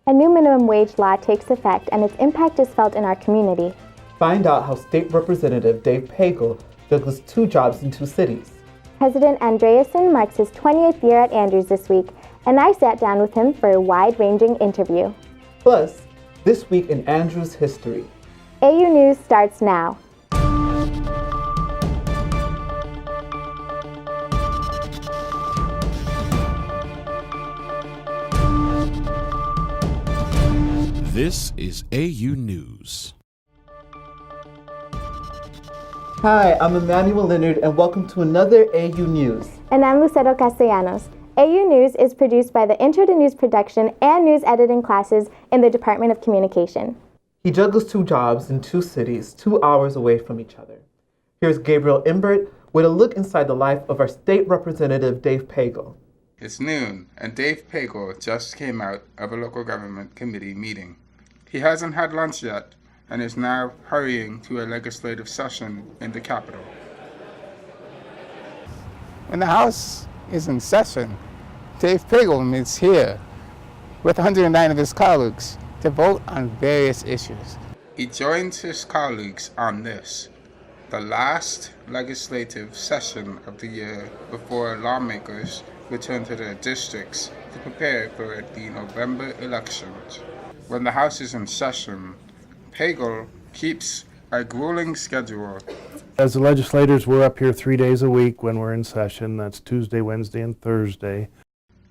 A new minimum wage law takes effect and its impact is felt in our community. Find out how State Representative Dave Pagel juggles 2 jobs in 2 cities. President Andreasen marks his 20th year at Andrews this week, and I sat down with him for a wide-ranging interview. Plus, this week in Andrews history. AU News starts now. This is AU News. Hi, I'm Emmanuel Leonard and welcome to another AU News. And I'm Lucero Castellanos. AU News is produced by the Intro to News production and news editing classes in the Department of Communication. He juggles 2 jobs in 2 cities, 2 hours away from each other. Here's Gabriel Imbert with a look inside the life of our State Representative Dave Pagel. It's noon, and Dave Pagel just came out of a local government committee meeting. He hasn't had lunch yet, and is now hurrying to a legislative session in the Capitol. When the House is in session, Dave Pagel meets here with 109 of his colleagues to vote on various issues. He joins his colleagues on this, the last legislative session of the year before lawmakers return to their districts to prepare for the November elections. When the House is in session, Pagel keeps a grueling schedule. As the legislators, we're up here 3 days a week when we're in session. That's Tuesday, Wednesday, and Thursday.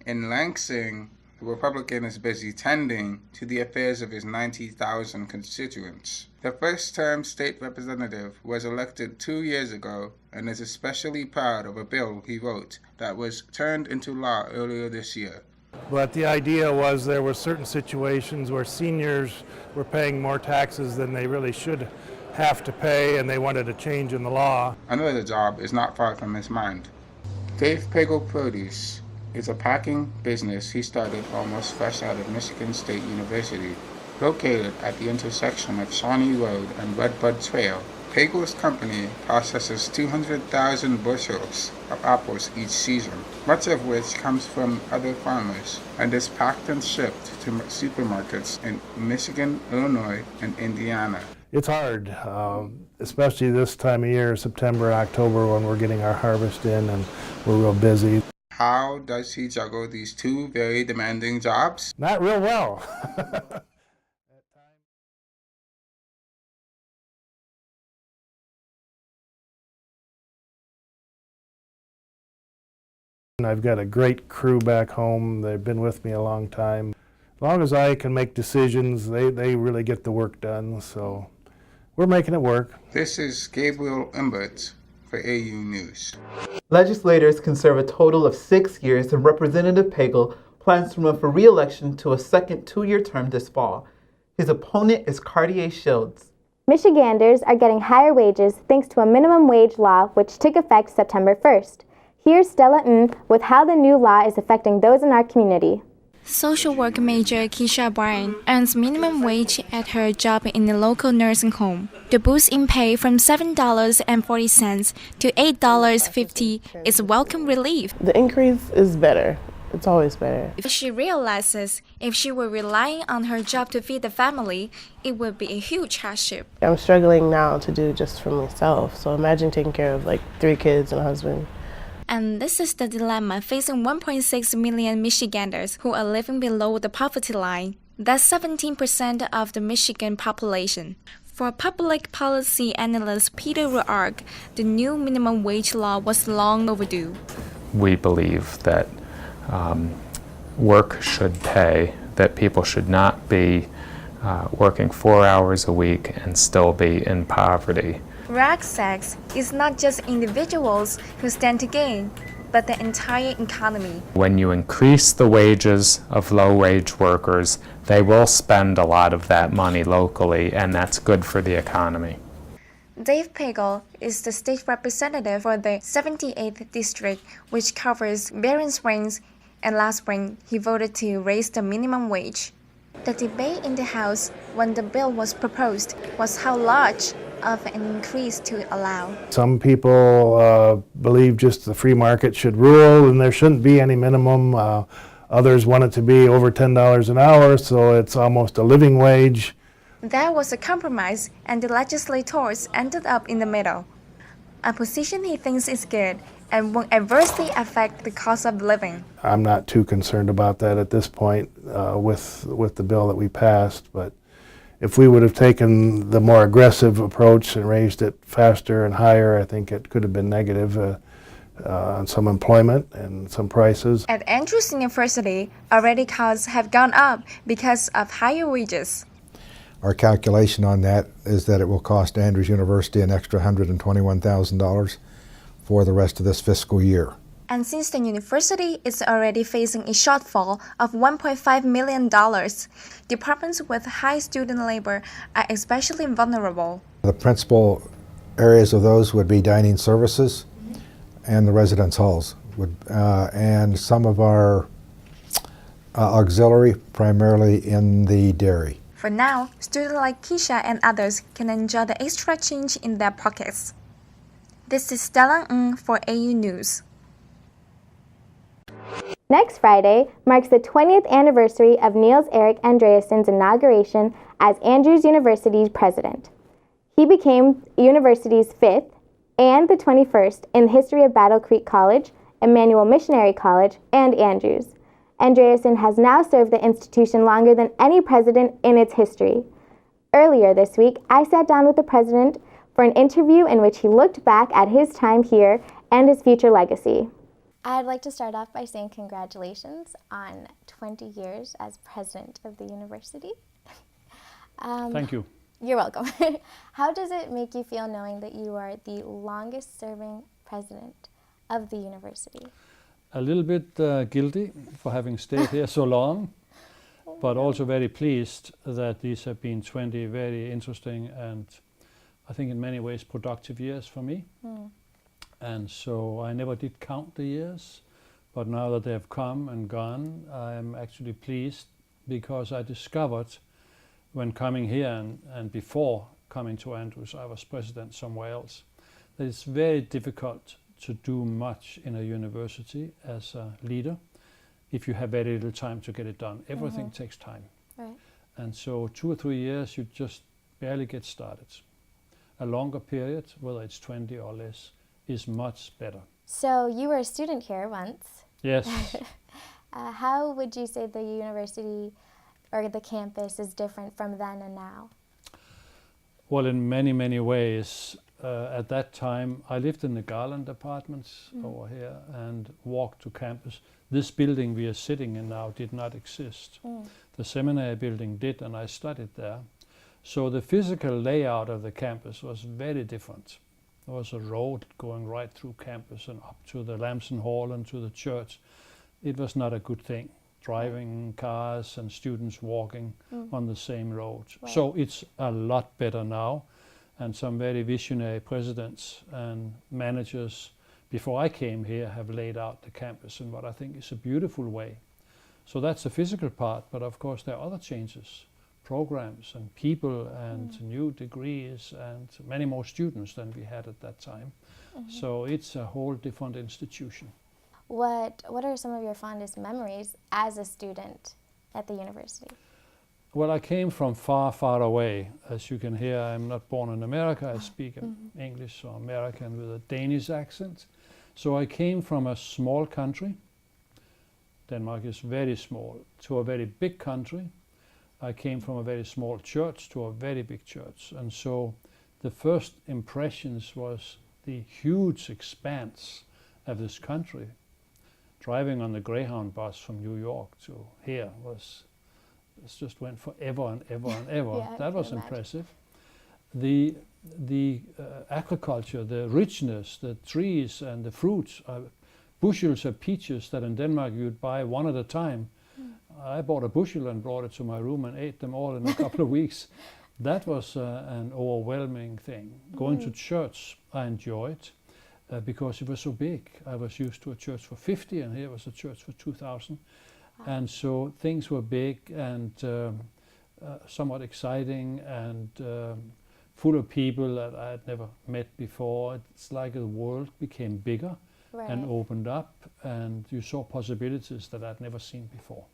In Lansing, the Republican is busy tending to the affairs of his 90,000 constituents. The first-term state representative was elected 2 years ago and is especially proud of a bill he wrote that was turned into law earlier this year. But the idea was there were certain situations where seniors were paying more taxes than they really should have to pay, and they wanted a change in the law. Another job is not far from his mind. Dave Pagel Produce is a packing business he started almost fresh out of Michigan State University. Located at the intersection of Shawnee Road and Redbud Trail, Pagel's company processes 200,000 bushels of apples each season, much of which comes from other farmers, and is packed and shipped to supermarkets in Michigan, Illinois, and Indiana. It's hard, especially this time of year, September, October, when we're getting our harvest in and we're real busy. How does he juggle these 2 very demanding jobs? Not real well. I've got a great crew back home. They've been with me a long time. As long as I can make decisions, they really get the work done, so we're making it work. This is Gabriel Imbert for AU News. Legislators can serve a total of 6 years, and Representative Pagel plans to run for re-election to a second 2-year term this fall. His opponent is Cartier Shields. Michiganders are getting higher wages thanks to a minimum wage law which took effect September 1st. Here's Stella Ng with how the new law is affecting those in our community. Social work major Keisha Bryan earns minimum wage at her job in a local nursing home. The boost in pay from $7.40 to $8.50 is welcome relief. The increase is better. It's always better. She realizes if she were relying on her job to feed the family, it would be a huge hardship. I'm struggling now to do just for myself, so imagine taking care of like 3 kids and a husband. And this is the dilemma facing 1.6 million Michiganders who are living below the poverty line. That's 17% of the Michigan population. For public policy analyst Peter Ruark, the new minimum wage law was long overdue. We believe that work should pay, that people should not be working 4 hours a week and still be in poverty. Ruark says it's not just individuals who stand to gain, but the entire economy. When you increase the wages of low-wage workers, they will spend a lot of that money locally, and that's good for the economy. Dave Pagel is the state representative for the 78th district, which covers Bering Springs, and last spring he voted to raise the minimum wage. The debate in the House when the bill was proposed was how large of an increase to allow. Some people believe just the free market should rule and there shouldn't be any minimum. Others want it to be over $10 an hour, so it's almost a living wage. There was a compromise, and the legislators ended up in the middle, a position he thinks is good and won't adversely affect the cost of living. I'm not too concerned about that at this point with the bill that we passed, but if we would have taken the more aggressive approach and raised it faster and higher, I think it could have been negative on some employment and some prices. At Andreasen University, already costs have gone up because of higher wages. Our calculation on that is that it will cost Andrews University an extra $121,000 for the rest of this fiscal year. And since the university is already facing a shortfall of $1.5 million, departments with high student labor are especially vulnerable. The principal areas of those would be dining services and the residence halls, and some of our auxiliary, primarily in the dairy. For now, students like Keisha and others can enjoy the extra change in their pockets. This is Stella Ng for AU News. Next Friday marks the 20th anniversary of Niels Erik Andreasen's inauguration as Andrews University's president. He became the university's 5th and the 21st in the history of Battle Creek College, Emmanuel Missionary College, and Andrews. Andreasen has now served the institution longer than any president in its history. Earlier this week, I sat down with the president for an interview in which he looked back at his time here and his future legacy. I'd like to start off by saying congratulations on 20 years as president of the university. Thank you. You're welcome. How does it make you feel knowing that you are the longest serving president of the university? A little bit guilty for having stayed here so long, but also very pleased that these have been 20 very interesting and I think in many ways productive years for me. And so I never did count the years, but now that they have come and gone, I'm actually pleased because I discovered when coming here and before coming to Andrews, I was president somewhere else, that it's very difficult to do much in a university as a leader if you have very little time to get it done. Everything takes time. Right. And so 2 or 3 years, you just barely get started. A longer period, whether it's 20 or less, is much better. So you were a student here once. Yes. How would you say the university or the campus is different from then and now? Well, in many, many ways. At that time, I lived in the Garland apartments over here and walked to campus. This building we are sitting in now did not exist. The seminary building did, and I studied there. So the physical layout of the campus was very different. There was a road going right through campus and up to the Lamson Hall and to the church. It was not a good thing, driving cars and students walking on the same road. Right. So it's a lot better now. And some very visionary presidents and managers before I came here have laid out the campus in what I think is a beautiful way. So that's the physical part, but of course there are other changes, programs and people and new degrees and many more students than we had at that time. So it's a whole different institution. What are some of your fondest memories as a student at the university? Well, I came from far, far away. As you can hear, I'm not born in America. I speak English or American with a Danish accent. So I came from a small country. Denmark is very small, to a very big country. I came from a very small church to a very big church. And so the first impressions was the huge expanse of this country. Driving on the Greyhound bus from New York to here was... It just went forever and ever and ever. Yeah, that was impressive. The agriculture, the richness, the trees and the fruits, bushels of peaches that in Denmark you'd buy one at a time. I bought a bushel and brought it to my room and ate them all in a couple of weeks. That was an overwhelming thing. Going to church I enjoyed because it was so big. I was used to a church for 50 and here was a church for 2,000. And so things were big and somewhat exciting and full of people that I had never met before. It's like the world became bigger and opened up, and you saw possibilities that I'd never seen before.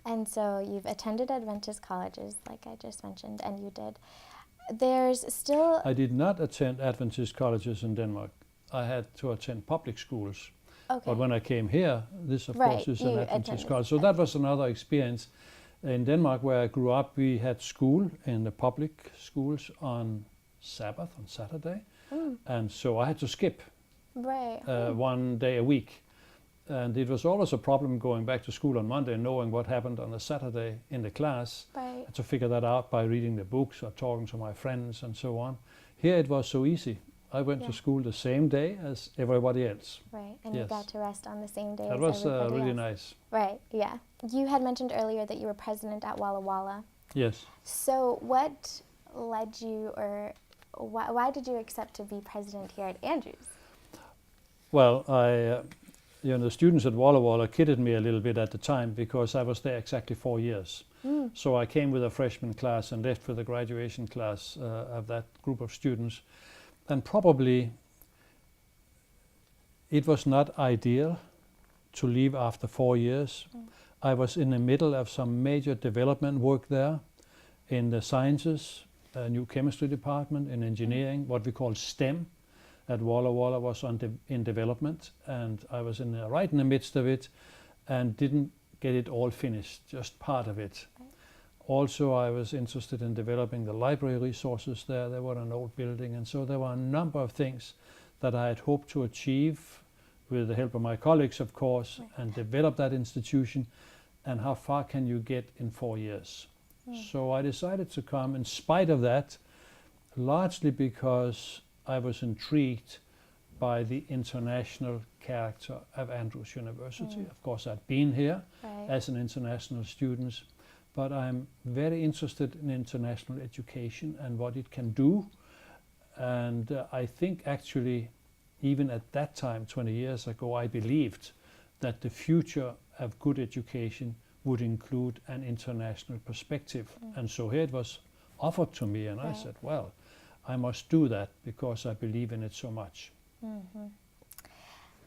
And so you've attended Adventist colleges, like I just mentioned, and you did. There's still... I did not attend Adventist colleges in Denmark. I had to attend public schools. Okay. But when I came here, this of course is an Adventist college. So that was another experience. In Denmark, where I grew up, we had school in the public schools on Sabbath, on Saturday. And so I had to skip one day a week. And it was always a problem going back to school on Monday, knowing what happened on a Saturday in the class. I had to figure that out by reading the books or talking to my friends and so on. Here it was so easy. I went to school the same day as everybody else. Right, and you got to rest on the same day that as everybody was really else. Nice. Right, yeah. You had mentioned earlier that you were president at Walla Walla. Yes. So what led you, or why did you accept to be president here at Andrews? Well, the students at Walla Walla kidded me a little bit at the time because I was there exactly 4 years. So I came with a freshman class and left with a graduation class of that group of students. And probably it was not ideal to leave after 4 years. I was in the middle of some major development work there in the sciences, a new chemistry department, in engineering, what we call STEM. At Walla Walla was in development, and I was right in the midst of it and didn't get it all finished, just part of it. Also, I was interested in developing the library resources there. They were an old building, and so there were a number of things that I had hoped to achieve with the help of my colleagues, of course, and develop that institution. And how far can you get in 4 years? So I decided to come in spite of that, largely because I was intrigued by the international character of Andrews University. Of course, I'd been here as an international student, but I'm very interested in international education and what it can do. And I think actually, even at that time, 20 years ago, I believed that the future of good education would include an international perspective. And so here it was offered to me, and I said, well, I must do that because I believe in it so much.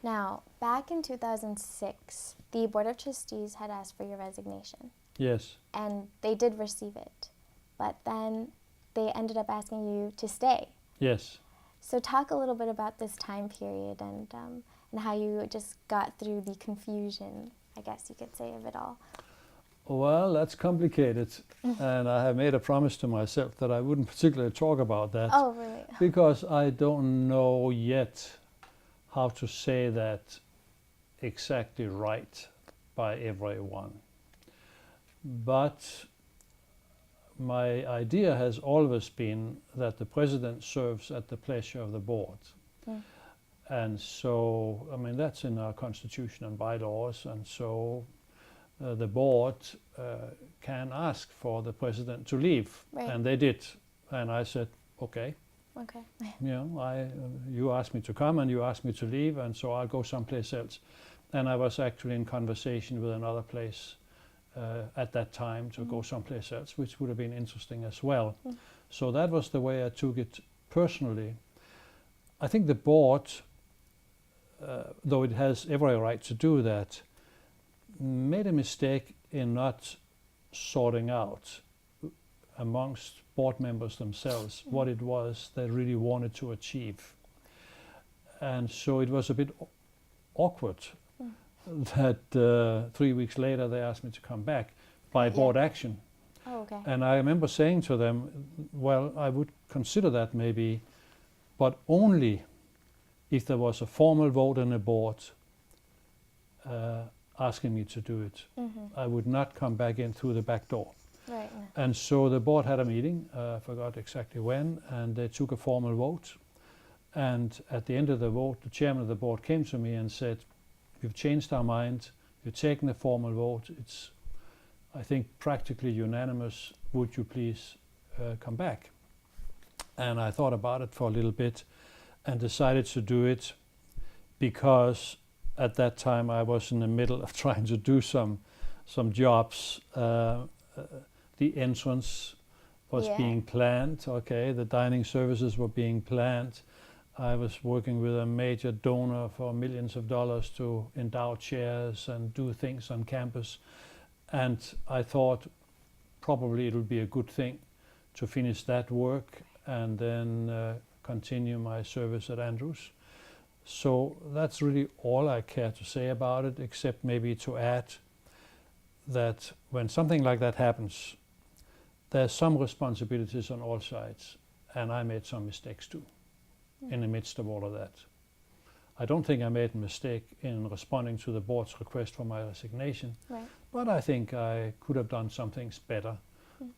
Now, back in 2006, the Board of Trustees had asked for your resignation. Yes. And they did receive it, but then they ended up asking you to stay. Yes. So talk a little bit about this time period and how you just got through the confusion, I guess you could say, of it all. Well, that's complicated, and I have made a promise to myself that I wouldn't particularly talk about that. Oh, really? Because I don't know yet how to say that exactly right by everyone. But my idea has always been that the president serves at the pleasure of the board. And so, I mean, that's in our constitution and bylaws, and so the board can ask for the president to leave, and they did. And I said, okay. Okay. You asked me to come and you asked me to leave, and so I'll go someplace else. And I was actually in conversation with another place at that time to go someplace else, which would have been interesting as well. So that was the way I took it personally. I think the board, though it has every right to do that, made a mistake in not sorting out amongst board members themselves what it was they really wanted to achieve. And so it was a bit awkward that 3 weeks later they asked me to come back by board action. Oh, okay. And I remember saying to them, well, I would consider that maybe, but only if there was a formal vote in the board asking me to do it. I would not come back in through the back door. Right. And so the board had a meeting, I forgot exactly when, and they took a formal vote. And at the end of the vote, the chairman of the board came to me and said, "You've changed our mind, you've taken the formal vote, it's, I think, practically unanimous, would you please come back?" And I thought about it for a little bit and decided to do it because at that time I was in the middle of trying to do some jobs. The entrance was being planned, okay, the dining services were being planned. I was working with a major donor for millions of dollars to endow chairs and do things on campus. And I thought probably it would be a good thing to finish that work and then continue my service at Andrews. So that's really all I care to say about it, except maybe to add that when something like that happens, there's some responsibilities on all sides, and I made some mistakes too in the midst of all of that. I don't think I made a mistake in responding to the board's request for my resignation, but I think I could have done some things better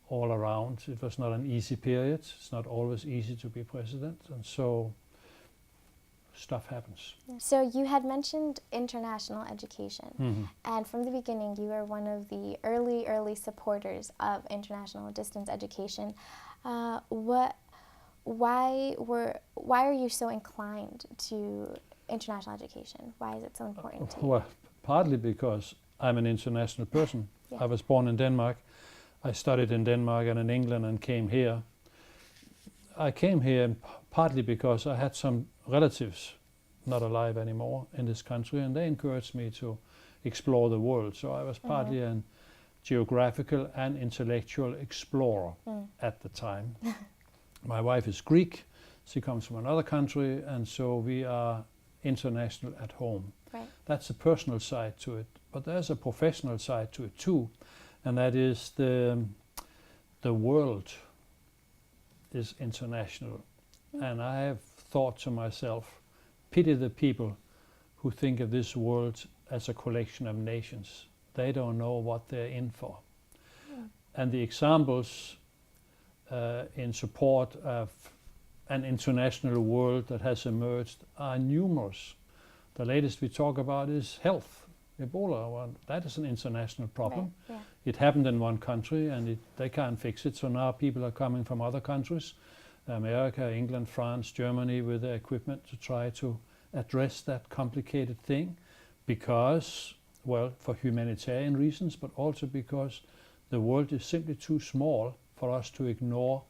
all around. It was not an easy period. It's not always easy to be president, and so stuff happens. So you had mentioned international education, and from the beginning you were one of the early supporters of international distance education. Why are you so inclined to international education? Why is it so important to you? Well, partly because I'm an international person. I was born in Denmark. I studied in Denmark and in England and came here. I came here partly because I had some relatives not alive anymore in this country, and they encouraged me to explore the world. So I was partly a geographical and intellectual explorer at the time. My wife is Greek. She comes from another country, and so we are international at home. That's a personal side to it, but there's a professional side to it too, and that is the world is international. And I have thought to myself, pity the people who think of this world as a collection of nations. They don't know what they're in for. And the examples in support of an international world that has emerged are numerous. The latest we talk about is health. Ebola, well, that is an international problem. It happened in one country and they can't fix it, so now people are coming from other countries, America, England, France, Germany, with their equipment to try to address that complicated thing because, well, for humanitarian reasons, but also because the world is simply too small for us to ignore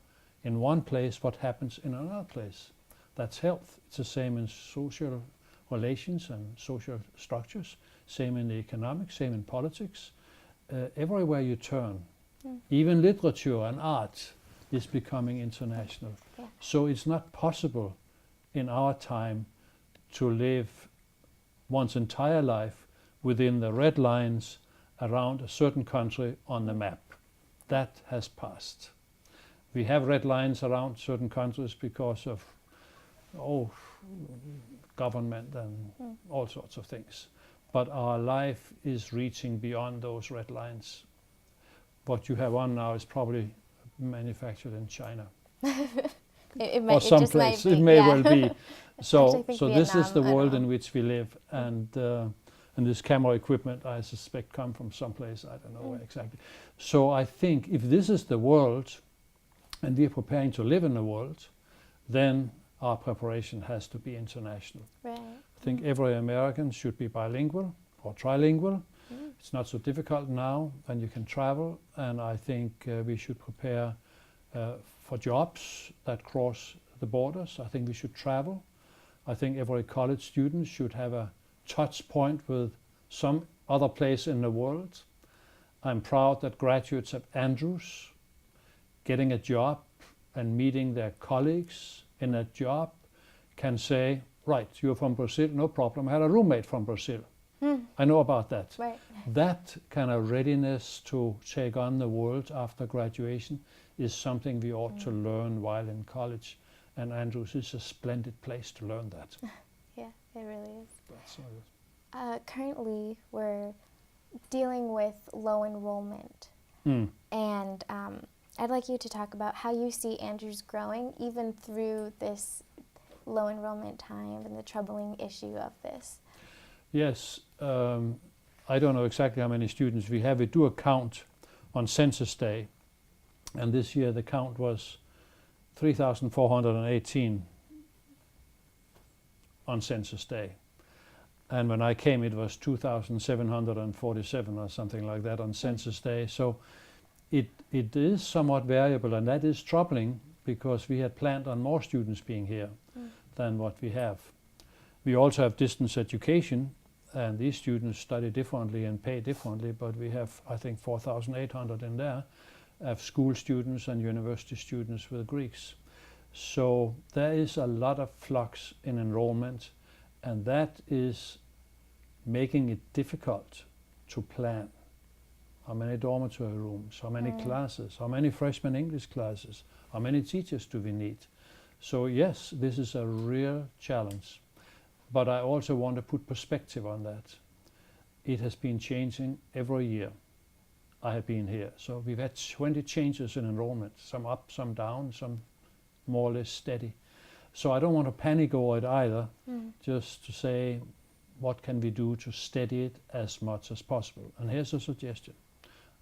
in one place what happens in another place. That's health. It's the same in social relations and social structures, same in the economics, same in politics. Everywhere you turn, even literature and art is becoming international. So it's not possible in our time to live one's entire life within the red lines around a certain country on the map. That has passed. We have red lines around certain countries because of government and all sorts of things. But our life is reaching beyond those red lines. What you have on now is probably manufactured in China. Or someplace. It may well be. So this is the world in which we live, and this camera equipment, I suspect, come from someplace, I don't know where exactly. So I think if this is the world, and we are preparing to live in the world, then our preparation has to be international. I think every American should be bilingual or trilingual. It's not so difficult now, and you can travel, and I think we should prepare for jobs that cross the borders. I think we should travel. I think every college student should have a touch point with some other place in the world. I'm proud that graduates at Andrews getting a job and meeting their colleagues in that job can say, right, you're from Brazil, no problem. I had a roommate from Brazil. I know about that. That kind of readiness to take on the world after graduation is something we ought to learn while in college. And Andrews is a splendid place to learn that. Yeah, it really is. Currently, we're dealing with low enrollment. And I'd like you to talk about how you see Andrews growing even through this low enrollment time and the troubling issue of this. Yes, I don't know exactly how many students we have. We do a count on census day, and this year the count was 3,418 on census day. And when I came it was 2,747 or something like that on census day. So it is somewhat variable, and that is troubling because we had planned on more students being here. than what we have. We also have distance education, and these students study differently and pay differently, but we have, I think, 4,800 in there, of school students and university students with Greeks. So there is a lot of flux in enrollment, and that is making it difficult to plan. How many dormitory rooms, how many classes, how many freshman English classes, how many teachers do we need? So yes, this is a real challenge. But I also want to put perspective on that. It has been changing every year I have been here. So we've had 20 changes in enrollment, some up, some down, some more or less steady. So I don't want to panic over it either, just to say, what can we do to steady it as much as possible? And here's a suggestion.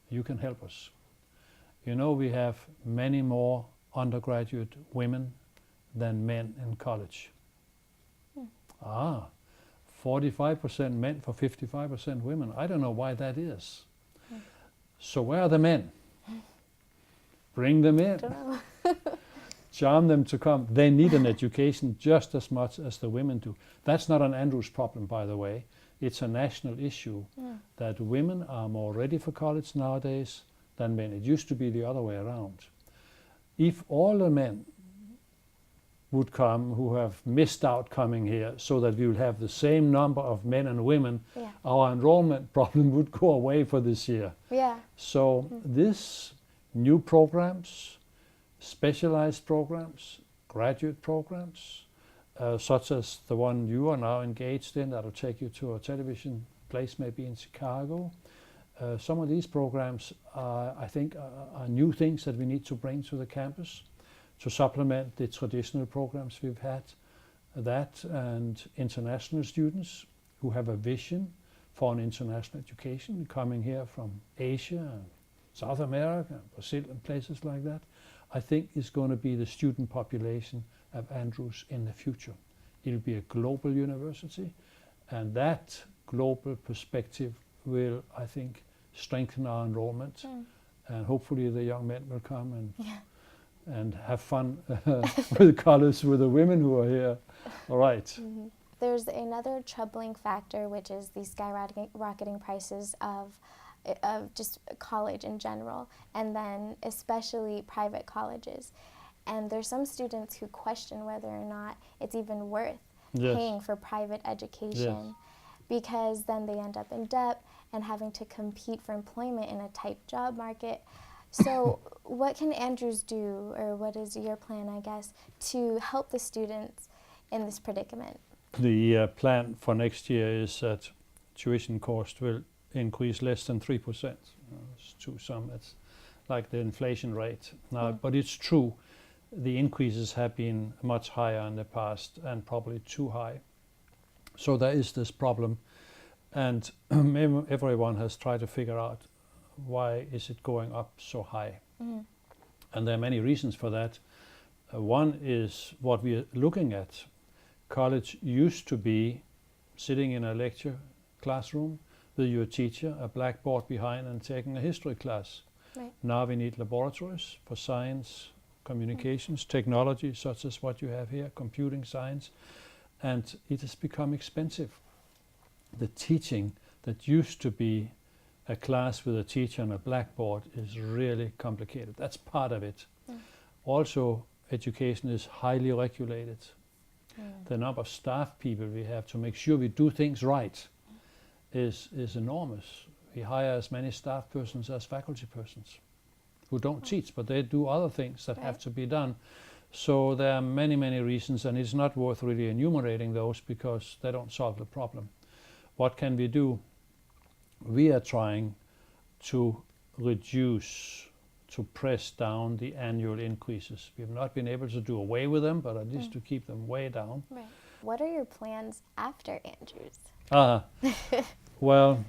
You can help us. You know, we have many more undergraduate women than men in college. 45% men for 55% women. I don't know why that is. So where are the men? Bring them in. Charm them to come. They need an education just as much as the women do. That's not an Andrews problem, by the way. It's a national issue that women are more ready for college nowadays than men. It used to be the other way around. If all the men would come who have missed out coming here, so that we will have the same number of men and women, our enrollment problem would go away for this year. So this new programs, specialized programs, graduate programs, such as the one you are now engaged in, that will take you to a television place maybe in Chicago. Some of these programs, I think, are new things that we need to bring to the campus to supplement the traditional programs we've had. That and international students who have a vision for an international education coming here from Asia and South America, Brazil and places like that, I think is going to be the student population of Andrews in the future. It'll be a global university, and that global perspective will, I think, strengthen our enrollment, and hopefully the young men will come and have fun with college with the women who are here. All right. There's another troubling factor, which is the skyrocketing prices of just college in general, and then especially private colleges. And there's some students who question whether or not it's even worth paying for private education, because then they end up in debt and having to compete for employment in a tight job market. So what can Andrews do, or what is your plan, I guess, to help the students in this predicament? The plan for next year is that tuition cost will increase less than 3%. To some, it's like the inflation rate. Now, but it's true, the increases have been much higher in the past and probably too high. So there is this problem, and everyone has tried to figure out why is it going up so high. And there are many reasons for that. One is what we are looking at. College used to be sitting in a lecture classroom with your teacher, a blackboard behind, and taking a history class. Now we need laboratories for science, communications, technology, such as what you have here, computing science, and it has become expensive. The teaching that used to be a class with a teacher and a blackboard is really complicated. That's part of it. Also, education is highly regulated. The number of staff people we have to make sure we do things right is enormous. We hire as many staff persons as faculty persons who don't teach, but they do other things that have to be done. So there are many, many reasons, and it's not worth really enumerating those because they don't solve the problem. What can we do? We are trying to reduce, to press down the annual increases. We have not been able to do away with them, but at least to keep them way down. What are your plans after Andrews? Well,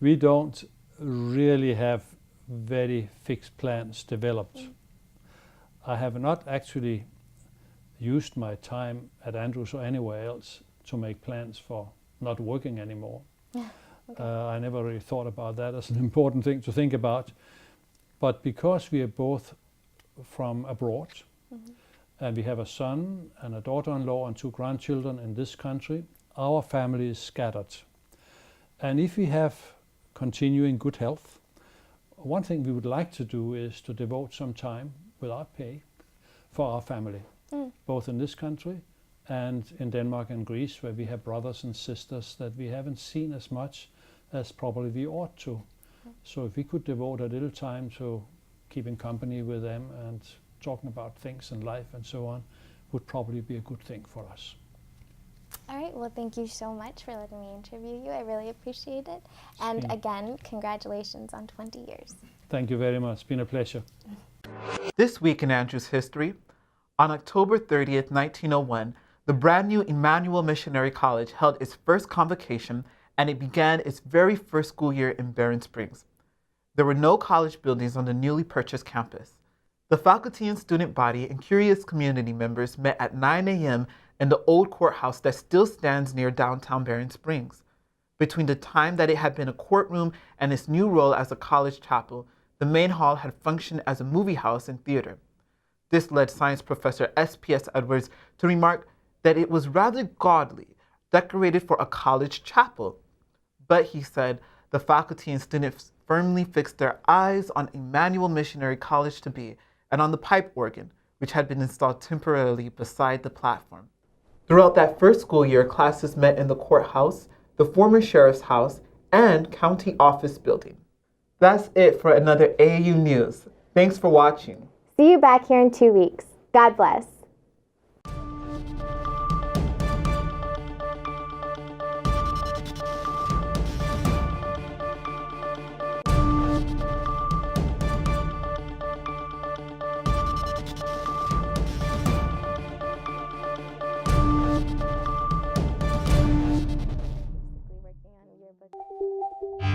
we don't really have very fixed plans developed. I have not actually used my time at Andrews or anywhere else to make plans for not working anymore. I never really thought about that as an important thing to think about. But because we are both from abroad, and we have a son and a daughter-in-law and 2 grandchildren in this country. Our family is scattered. And if we have continuing good health, one thing we would like to do is to devote some time without pay for our family, both in this country and in Denmark and Greece, where we have brothers and sisters that we haven't seen as much as probably we ought to. So if we could devote a little time to keeping company with them and talking about things in life and so on, would probably be a good thing for us. All right, well, thank you so much for letting me interview you. I really appreciate it. And again, congratulations on 20 years. Thank you very much. It's been a pleasure. This week in Andrews history, on October 30th, 1901, the brand new Emmanuel Missionary College held its first convocation, and it began its very first school year in Barron Springs. There were no college buildings on the newly purchased campus. The faculty and student body and curious community members met at 9 a.m. in the old courthouse that still stands near downtown Barron Springs. Between the time that it had been a courtroom and its new role as a college chapel, the main hall had functioned as a movie house and theater. This led science professor S.P.S. Edwards to remark that it was rather gaudily decorated for a college chapel. But he said the faculty and students firmly fixed their eyes on Emmanuel Missionary College to be, and on the pipe organ, which had been installed temporarily beside the platform. Throughout that first school year, classes met in the courthouse, the former sheriff's house, and county office building. That's it for another AAU News. Thanks for watching. See you back here in 2 weeks. God bless. Working on your book.